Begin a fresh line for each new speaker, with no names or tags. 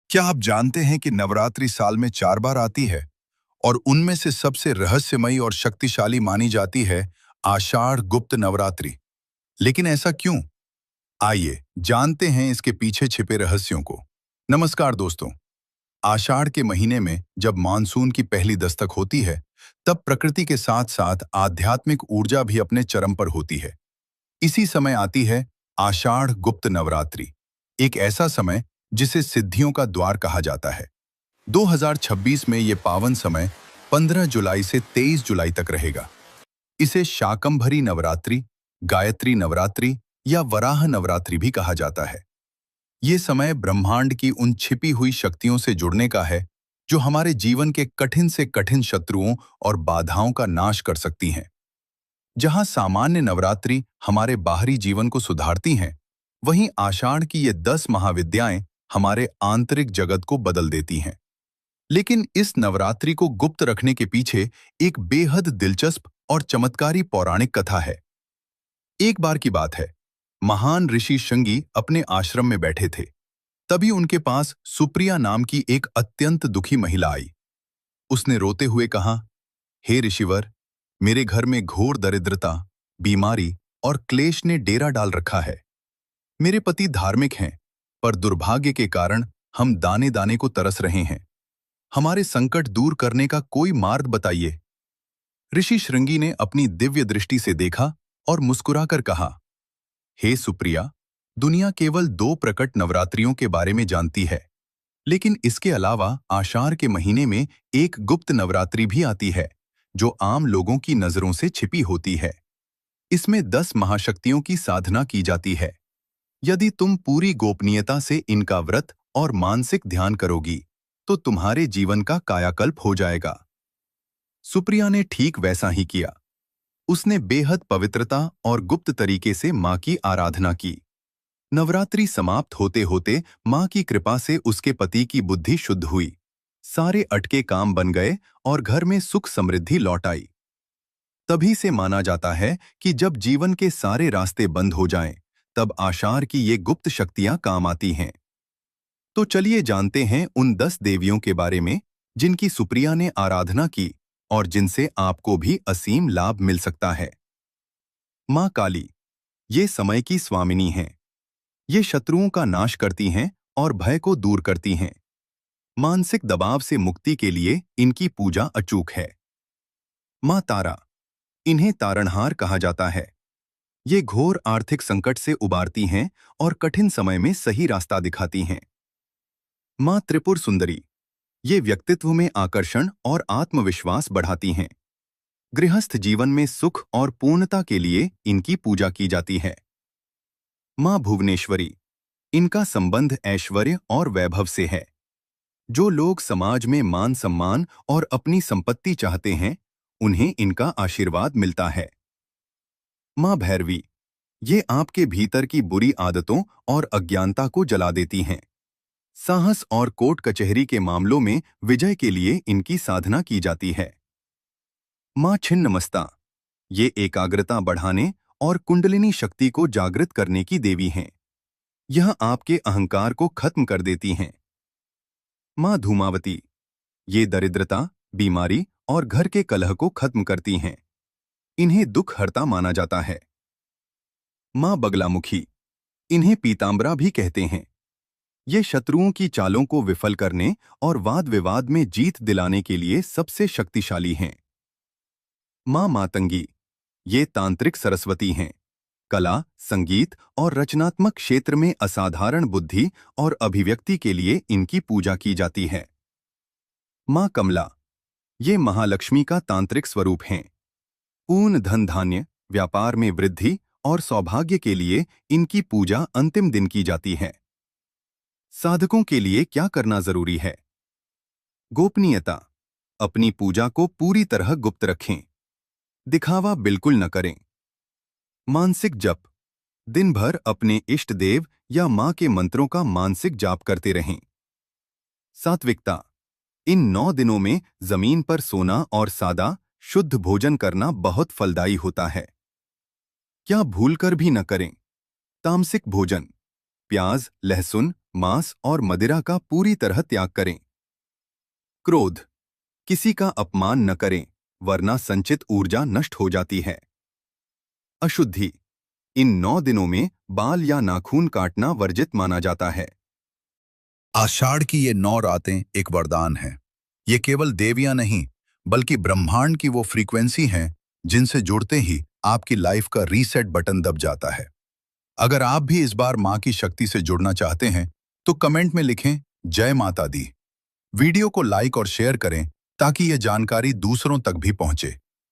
क्या आप जानते हैं कि नवरात्रि साल में 4 बार आती है और उनमें से सबसे रहस्यमयी और शक्तिशाली मानी जाती है आषाढ़ गुप्त नवरात्रि। लेकिन ऐसा क्यों? आइए जानते हैं इसके पीछे छिपे रहस्यों को। नमस्कार दोस्तों। आषाढ़ के महीने में जब मानसून की पहली दस्तक होती है, तब प्रकृति के साथ साथ आध्यात्मिक ऊर्जा भी अपने चरम पर होती है। इसी समय आती है आषाढ़ गुप्त नवरात्रि, एक ऐसा समय जिसे सिद्धियों का द्वार कहा जाता है। 2026 में ये पावन समय 15 जुलाई से 23 जुलाई तक रहेगा। इसे शाकंभरी नवरात्रि, गायत्री नवरात्रि या वराह नवरात्रि भी कहा जाता है। ये समय ब्रह्मांड की उन छिपी हुई शक्तियों से जुड़ने का है जो हमारे जीवन के कठिन से कठिन शत्रुओं और बाधाओं का नाश कर सकती हैं। जहां सामान्य नवरात्रि हमारे बाहरी जीवन को सुधारती हैं, वहीं आषाढ़ की ये 10 महाविद्याएं हमारे आंतरिक जगत को बदल देती हैं। लेकिन इस नवरात्रि को गुप्त रखने के पीछे एक बेहद दिलचस्प और चमत्कारी पौराणिक कथा है। एक बार की बात है, महान ऋषि श्रृंगी अपने आश्रम में बैठे थे। तभी उनके पास सुप्रिया नाम की एक अत्यंत दुखी महिला आई। उसने रोते हुए कहा, हे ऋषिवर, मेरे घर में घोर दरिद्रता, बीमारी और क्लेश ने डेरा डाल रखा है। मेरे पति धार्मिक हैं, पर दुर्भाग्य के कारण हम दाने दाने को तरस रहे हैं। हमारे संकट दूर करने का कोई मार्ग बताइए। ऋषि श्रृंगी ने अपनी दिव्य दृष्टि से देखा और मुस्कुराकर कहा, हे सुप्रिया, दुनिया केवल 2 प्रकट नवरात्रियों के बारे में जानती है, लेकिन इसके अलावा आषाढ़ के महीने में एक गुप्त नवरात्रि भी आती है, जो आम लोगों की नजरों से छिपी होती है। इसमें 10 महाशक्तियों की साधना की जाती है। यदि तुम पूरी गोपनीयता से इनका व्रत और मानसिक ध्यान करोगी, तो तुम्हारे जीवन का कायाकल्प हो जाएगा। सुप्रिया ने ठीक वैसा ही किया। उसने बेहद पवित्रता और गुप्त तरीके से मां की आराधना की। नवरात्रि समाप्त होते होते मां की कृपा से उसके पति की बुद्धि शुद्ध हुई। सारे अटके काम बन गए और घर में सुख समृद्धि लौट आई। तभी से माना जाता है कि जब जीवन के सारे रास्ते बंद हो जाएं, तब आषाढ़ की ये गुप्त शक्तियां काम आती हैं। तो चलिए जानते हैं उन 10 देवियों के बारे में जिनकी सुप्रिया ने आराधना की और जिनसे आपको भी असीम लाभ मिल सकता है। मां काली, ये समय की स्वामिनी हैं। ये शत्रुओं का नाश करती हैं और भय को दूर करती हैं। मानसिक दबाव से मुक्ति के लिए इनकी पूजा अचूक है। मां तारा, इन्हें तारणहार कहा जाता है। ये घोर आर्थिक संकट से उबारती हैं और कठिन समय में सही रास्ता दिखाती हैं। मां त्रिपुर सुंदरी, ये व्यक्तित्व में आकर्षण और आत्मविश्वास बढ़ाती हैं। गृहस्थ जीवन में सुख और पूर्णता के लिए इनकी पूजा की जाती है। मां भुवनेश्वरी, इनका संबंध ऐश्वर्य और वैभव से है। जो लोग समाज में मान सम्मान और अपनी संपत्ति चाहते हैं, उन्हें इनका आशीर्वाद मिलता है। मां भैरवी, ये आपके भीतर की बुरी आदतों और अज्ञानता को जला देती हैं। साहस और कोर्ट कचहरी के मामलों में विजय के लिए इनकी साधना की जाती है। मां छिन्नमस्ता, ये एकाग्रता बढ़ाने और कुंडलिनी शक्ति को जागृत करने की देवी हैं। यह आपके अहंकार को खत्म कर देती हैं। मां धूमावती, ये दरिद्रता, बीमारी और घर के कलह को खत्म करती हैं। इन्हें दुख हर्ता माना जाता है। मां बगलामुखी, इन्हें पीतांबरा भी कहते हैं। ये शत्रुओं की चालों को विफल करने और वाद विवाद में जीत दिलाने के लिए सबसे शक्तिशाली हैं। मां मातंगी, ये तांत्रिक सरस्वती हैं। कला, संगीत और रचनात्मक क्षेत्र में असाधारण बुद्धि और अभिव्यक्ति के लिए इनकी पूजा की जाती है। मां कमला, ये महालक्ष्मी का तांत्रिक स्वरूप हैं। पूर्ण धन धान्य, व्यापार में वृद्धि और सौभाग्य के लिए इनकी पूजा अंतिम दिन की जाती है। साधकों के लिए क्या करना जरूरी है? गोपनीयता, अपनी पूजा को पूरी तरह गुप्त रखें। दिखावा बिल्कुल न करें। मानसिक जप, दिन भर अपने इष्ट देव या मां के मंत्रों का मानसिक जाप करते रहें। सात्विकता, इन 9 दिनों में जमीन पर सोना और सादा, शुद्ध भोजन करना बहुत फलदायी होता है। क्या भूलकर भी न करें। तामसिक भोजन, प्याज, लहसुन
मांस और मदिरा का पूरी तरह त्याग करें। क्रोध, किसी का अपमान न करें, वरना संचित ऊर्जा नष्ट हो जाती है। अशुद्धि, इन 9 दिनों में बाल या नाखून काटना वर्जित माना जाता है।
आषाढ़ की ये 9 रातें एक वरदान है। ये केवल देवियां नहीं, बल्कि ब्रह्मांड की वो फ्रीक्वेंसी हैं जिनसे जुड़ते ही आपकी लाइफ का रीसेट बटन दब जाता है। अगर आप भी इस बार माँ की शक्ति से जुड़ना चाहते हैं, तो कमेंट में लिखें जय माता दी। वीडियो को लाइक और शेयर करें ताकि यह जानकारी दूसरों तक भी पहुंचे।